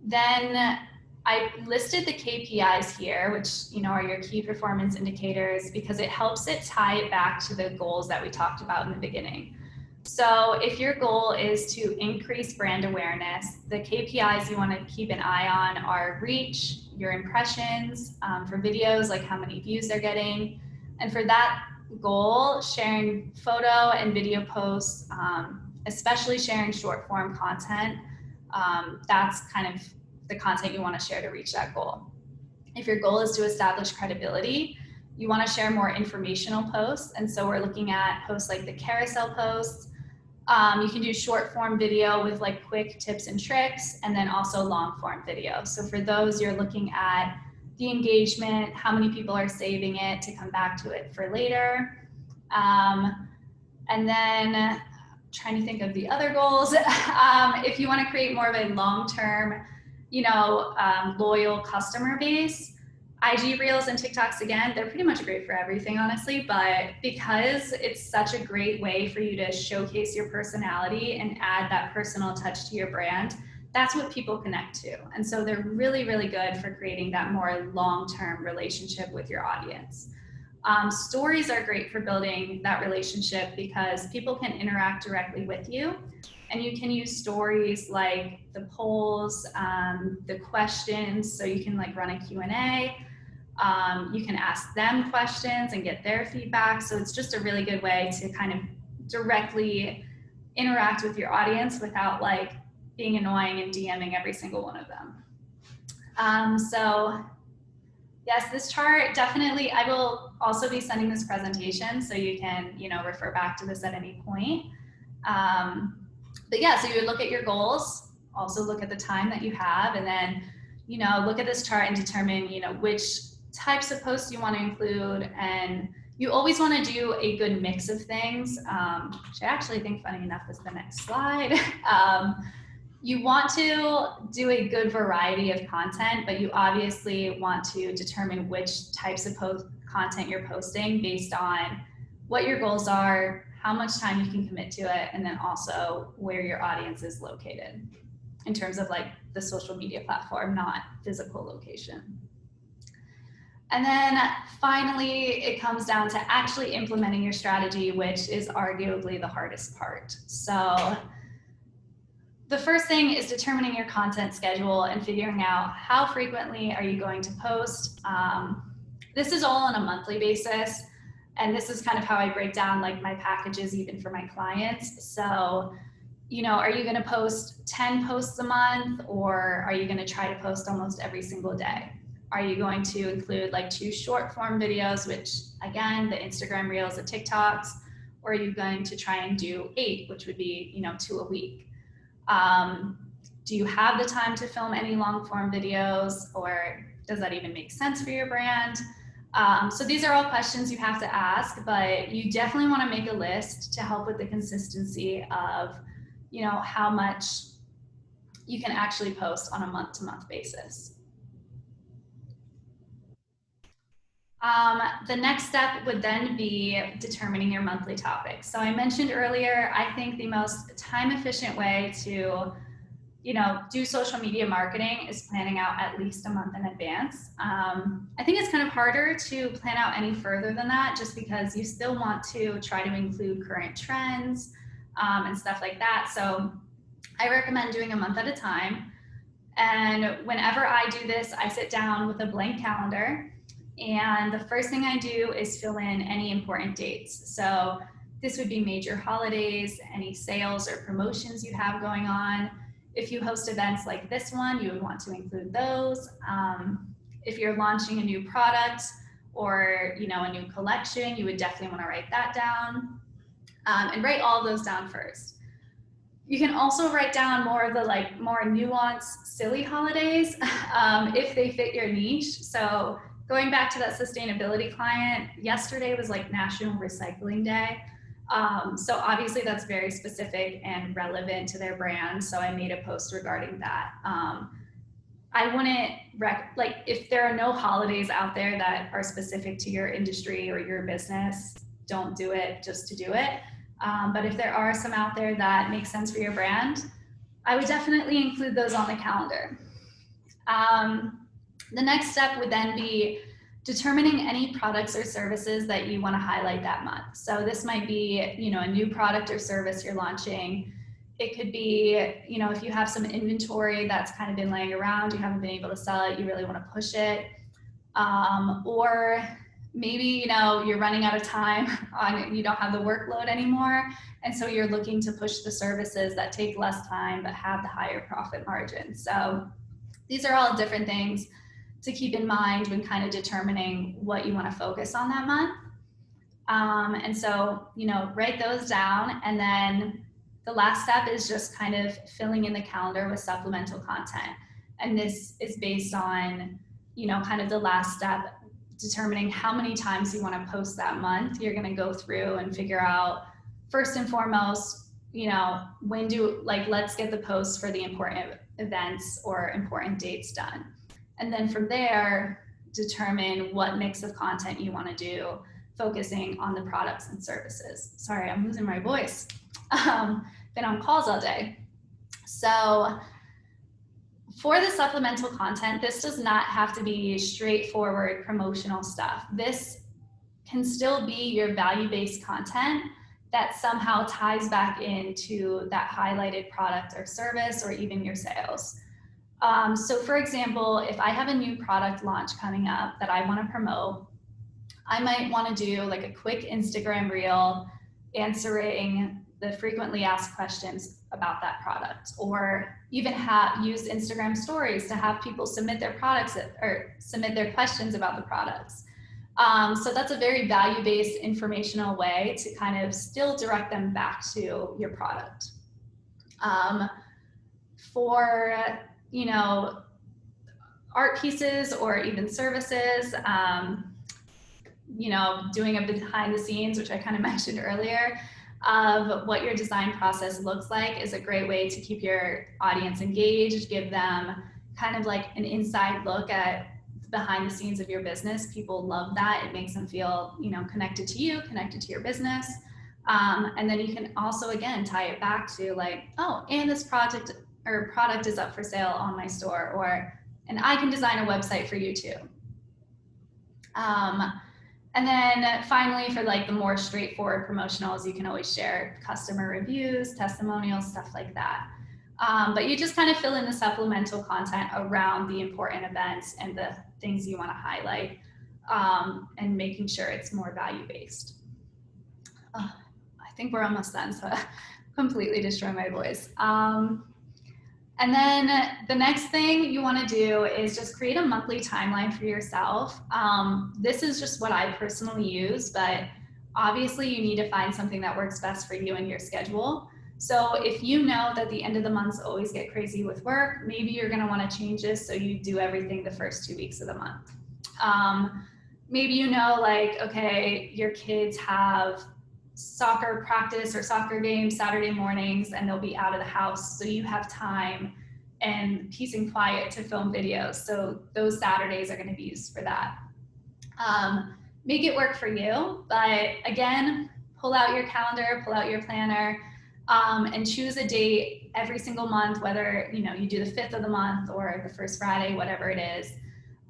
Then I listed the KPIs here, which, you know, are your key performance indicators, because it helps it tie it back to the goals that we talked about in the beginning. So if your goal is to increase brand awareness, the KPIs you want to keep an eye on are reach, your impressions for videos, like how many views they're getting. And for that goal, sharing photo and video posts, especially sharing short form content, that's kind of the content you want to share to reach that goal. If your goal is to establish credibility, you want to share more informational posts. And so we're looking at posts like the carousel posts. You can do short form video with like quick tips and tricks, and then also long form video. So for those, you're looking at the engagement, how many people are saving it to come back to it for later. And then trying to think of the other goals. If you want to create more of a long-term, you know, loyal customer base, IG Reels and TikToks, again, they're pretty much great for everything, honestly, but because it's such a great way for you to showcase your personality and add that personal touch to your brand, that's what people connect to. And so they're really, really good for creating that more long-term relationship with your audience. Stories are great for building that relationship because people can interact directly with you, and you can use stories like the polls, the questions, so you can like run a Q&A. You can ask them questions and get their feedback. So it's just a really good way to kind of directly interact with your audience without like being annoying and DMing every single one of them. So yes, this chart definitely, I will also be sending this presentation so you can, you know, refer back to this at any point. But yeah, so you would look at your goals, also look at the time that you have, and then, you know, look at this chart and determine, you know, which types of posts you want to include. And you always want to do a good mix of things, which I actually think, funny enough, is the next slide. You want to do a good variety of content, but you obviously want to determine which types of content you're posting based on what your goals are, how much time you can commit to it, and then also where your audience is located in terms of like the social media platform, not physical location. And then finally, it comes down to actually implementing your strategy, which is arguably the hardest part. So the first thing is determining your content schedule and figuring out how frequently are you going to post. This is all on a monthly basis. And this is kind of how I break down like my packages even for my clients. So, you know, are you going to post 10 posts a month, or are you going to try to post almost every single day? Are you going to include like 2 short form videos, which again, the Instagram Reels, the TikToks, or are you going to try and do 8, which would be, you know, 2 a week? Do you have the time to film any long form videos, or does that even make sense for your brand? So these are all questions you have to ask, but you definitely want to make a list to help with the consistency of, you know, how much you can actually post on a month-to-month basis. The next step would then be determining your monthly topics. So I mentioned earlier, I think the most time-efficient way to, you know, do social media marketing is planning out at least a month in advance. I think it's kind of harder to plan out any further than that, just because you still want to try to include current trends and stuff like that. So I recommend doing a month at a time. And whenever I do this, I sit down with a blank calendar. And the first thing I do is fill in any important dates. So this would be major holidays, any sales or promotions you have going on. If you host events like this one, you would want to include those. If you're launching a new product or, you know, a new collection, you would definitely want to write that down and write all of those down first. You can also write down more of the like more nuanced, silly holidays if they fit your niche. So going back to that sustainability client, yesterday was like National Recycling Day. So obviously that's very specific and relevant to their brand. So I made a post regarding that. I wouldn't like if there are no holidays out there that are specific to your industry or your business, don't do it just to do it. But if there are some out there that make sense for your brand, I would definitely include those on the calendar. The next step would then be determining any products or services that you want to highlight that month. So this might be, you know, a new product or service you're launching. It could be, you know, if you have some inventory that's kind of been laying around, you haven't been able to sell it, you really want to push it. Or maybe, you know, you're running out of time on, you don't have the workload anymore. And so you're looking to push the services that take less time but have the higher profit margin. So these are all different things to keep in mind when kind of determining what you want to focus on that month. And so, you know, write those down. And then the last step is just kind of filling in the calendar with supplemental content. And this is based on, you know, kind of the last step, determining how many times you want to post that month. You're going to go through and figure out, first and foremost, you know, let's get the posts for the important events or important dates done. And then from there, determine what mix of content you want to do, focusing on the products and services. Sorry, I'm losing my voice. Been on calls all day. So for the supplemental content, this does not have to be straightforward promotional stuff. This can still be your value-based content that somehow ties back into that highlighted product or service or even your sales. So for example, if I have a new product launch coming up that I want to promote, I might want to do like a quick Instagram reel answering the frequently asked questions about that product, or even use Instagram stories to have people submit their products or submit their questions about the products. So that's a very value-based informational way to kind of still direct them back to your product. For, you know, art pieces or even services, you know, doing a behind the scenes, which I kind of mentioned earlier, of what your design process looks like is a great way to keep your audience engaged, give them kind of like an inside look at behind the scenes of your business. People love that. It makes them feel, you know, connected to you, connected to your business. And then you can also, again, tie it back to like, oh, and this product is up for sale on my store, and I can design a website for you too. And then finally, for like the more straightforward promotionals, you can always share customer reviews, testimonials, stuff like that. But you just kind of fill in the supplemental content around the important events and the things you want to highlight, and making sure it's more value-based. I think we're almost done, so I completely destroy my voice. And then the next thing you want to do is just create a monthly timeline for yourself. This is just what I personally use, but obviously you need to find something that works best for you and your schedule. So if you know that the end of the months always get crazy with work, maybe you're going to want to change this so you do everything the first 2 weeks of the month. Maybe you know, like, okay, your kids have soccer practice or soccer games Saturday mornings and they'll be out of the house, so you have time and peace and quiet to film videos. So those Saturdays are going to be used for that. Make it work for you, but again, pull out your calendar, pull out your planner, and choose a date every single month, whether you do the 5th of the month or the first Friday, whatever it is,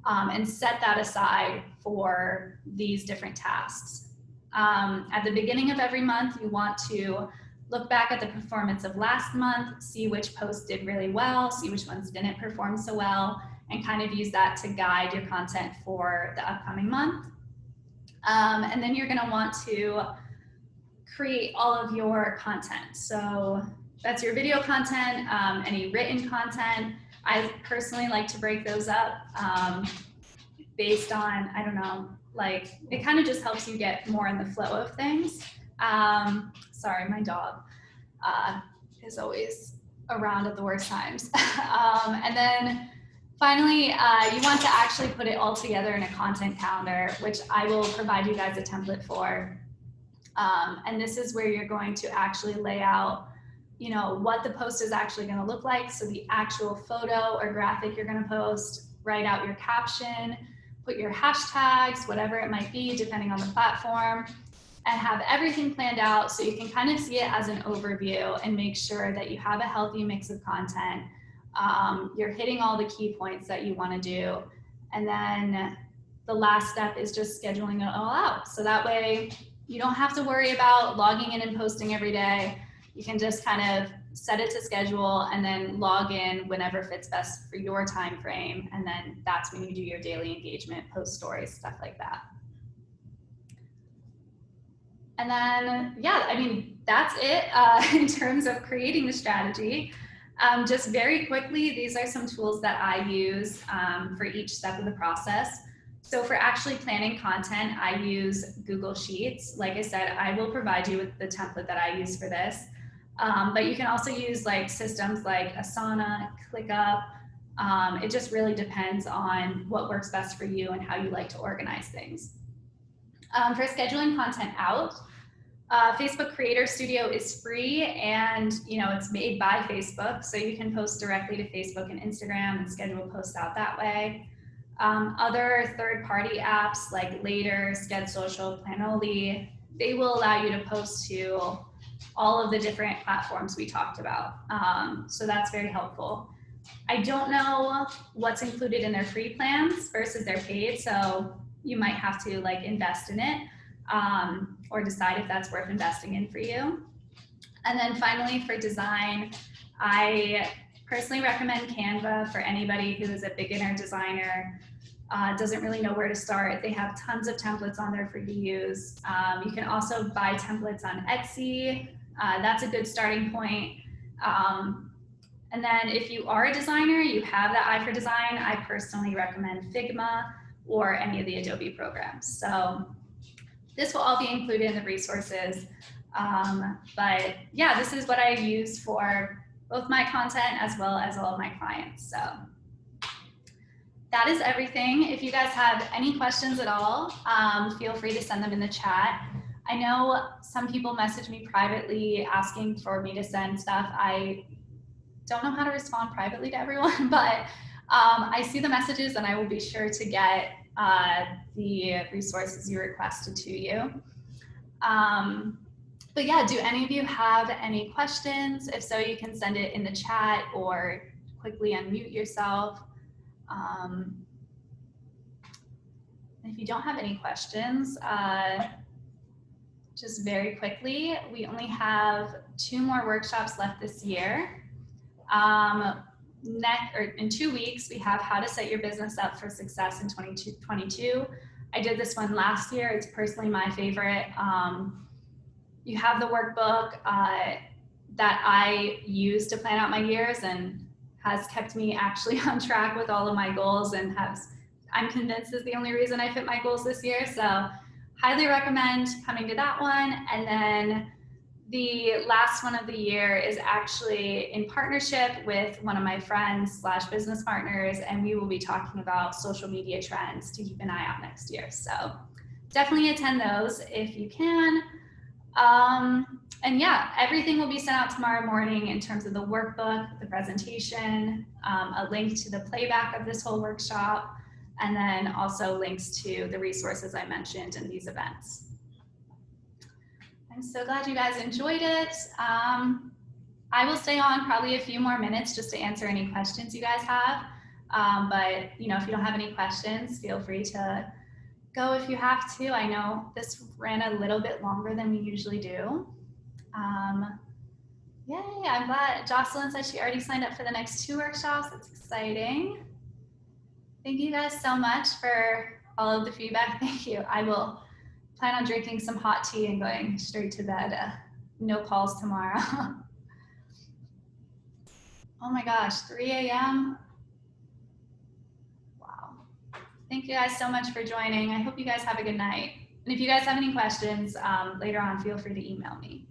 and set that aside for these different tasks. At the beginning of every month, you want to look back at the performance of last month, see which posts did really well, see which ones didn't perform so well, and kind of use that to guide your content for the upcoming month. And then you're going to want to create all of your content. So that's your video content, any written content. I personally like to break those up based on, I don't know, like it kind of just helps you get more in the flow of things. Sorry, my dog is always around at the worst times. And then finally, you want to actually put it all together in a content calendar, which I will provide you guys a template for. And this is where you're going to actually lay out, what the post is actually going to look like. So the actual photo or graphic you're going to post, write out your caption, put your hashtags, whatever it might be, depending on the platform. and have everything planned out so you can kind of see it as an overview and make sure that you have a healthy mix of content. You're hitting all the key points that you want to do. And then the last step is just scheduling it all out. So that way you don't have to worry about logging in and posting every day. You can just kind of set it to schedule and then log in whenever fits best for your time frame. And then that's when you do your daily engagement, post stories, stuff like that. And then, yeah, I mean, that's it in terms of creating the strategy. Just very quickly, these are some tools that I use for each step of the process. So for actually planning content, I use Google Sheets. Like I said, I will provide you with the template that I use for this. But you can also use like systems like Asana, ClickUp. It just really depends on what works best for you and how you like to organize things. For scheduling content out, Facebook Creator Studio is free, and it's made by Facebook, so you can post directly to Facebook and Instagram and schedule posts out that way. Other third-party apps like Later, SchedSocial, Planoly, they will allow you to post to all of the different platforms we talked about. So that's very helpful. I don't know what's included in their free plans versus their paid, so you might have to like invest in it or decide if that's worth investing in for you. And then finally for design, I personally recommend Canva for anybody who is a beginner designer, doesn't really know where to start. They have tons of templates on there for you to use. You can also buy templates on Etsy. That's a good starting point. And then if you are a designer, you have that eye for design, I personally recommend Figma or any of the Adobe programs. So this will all be included in the resources. But yeah, this is what I use for both my content as well as all of my clients. So that is everything. If you guys have any questions at all, feel free to send them in the chat. I know some people message me privately asking for me to send stuff. I don't know how to respond privately to everyone, but I see the messages and I will be sure to get the resources you requested to you. But yeah, do any of you have any questions? If so, you can send it in the chat or quickly unmute yourself. If you don't have any questions, just very quickly, we only have 2 more workshops left this year. In 2 weeks, we have how to set your business up for success in 2022. I did this one last year. It's personally my favorite. You have the workbook that I use to plan out my years and has kept me actually on track with all of my goals, and I'm convinced is the only reason I fit my goals this year. So highly recommend coming to that one. And then the last one of the year is actually in partnership with one of my friends / business partners, and we will be talking about social media trends to keep an eye out next year. So definitely attend those if you can. And yeah, everything will be sent out tomorrow morning in terms of the workbook, the presentation, a link to the playback of this whole workshop, and then also links to the resources I mentioned in these events. I'm so glad you guys enjoyed it. I will stay on probably a few more minutes just to answer any questions you guys have. But if you don't have any questions, feel free to go if you have to. I know this ran a little bit longer than we usually do. Yay, I'm glad. Jocelyn said she already signed up for the next 2 workshops. That's exciting. Thank you guys so much for all of the feedback. Thank you. I will plan on drinking some hot tea and going straight to bed. No calls tomorrow. Oh my gosh, 3 a.m. Wow. Thank you guys so much for joining. I hope you guys have a good night. And if you guys have any questions later on, feel free to email me.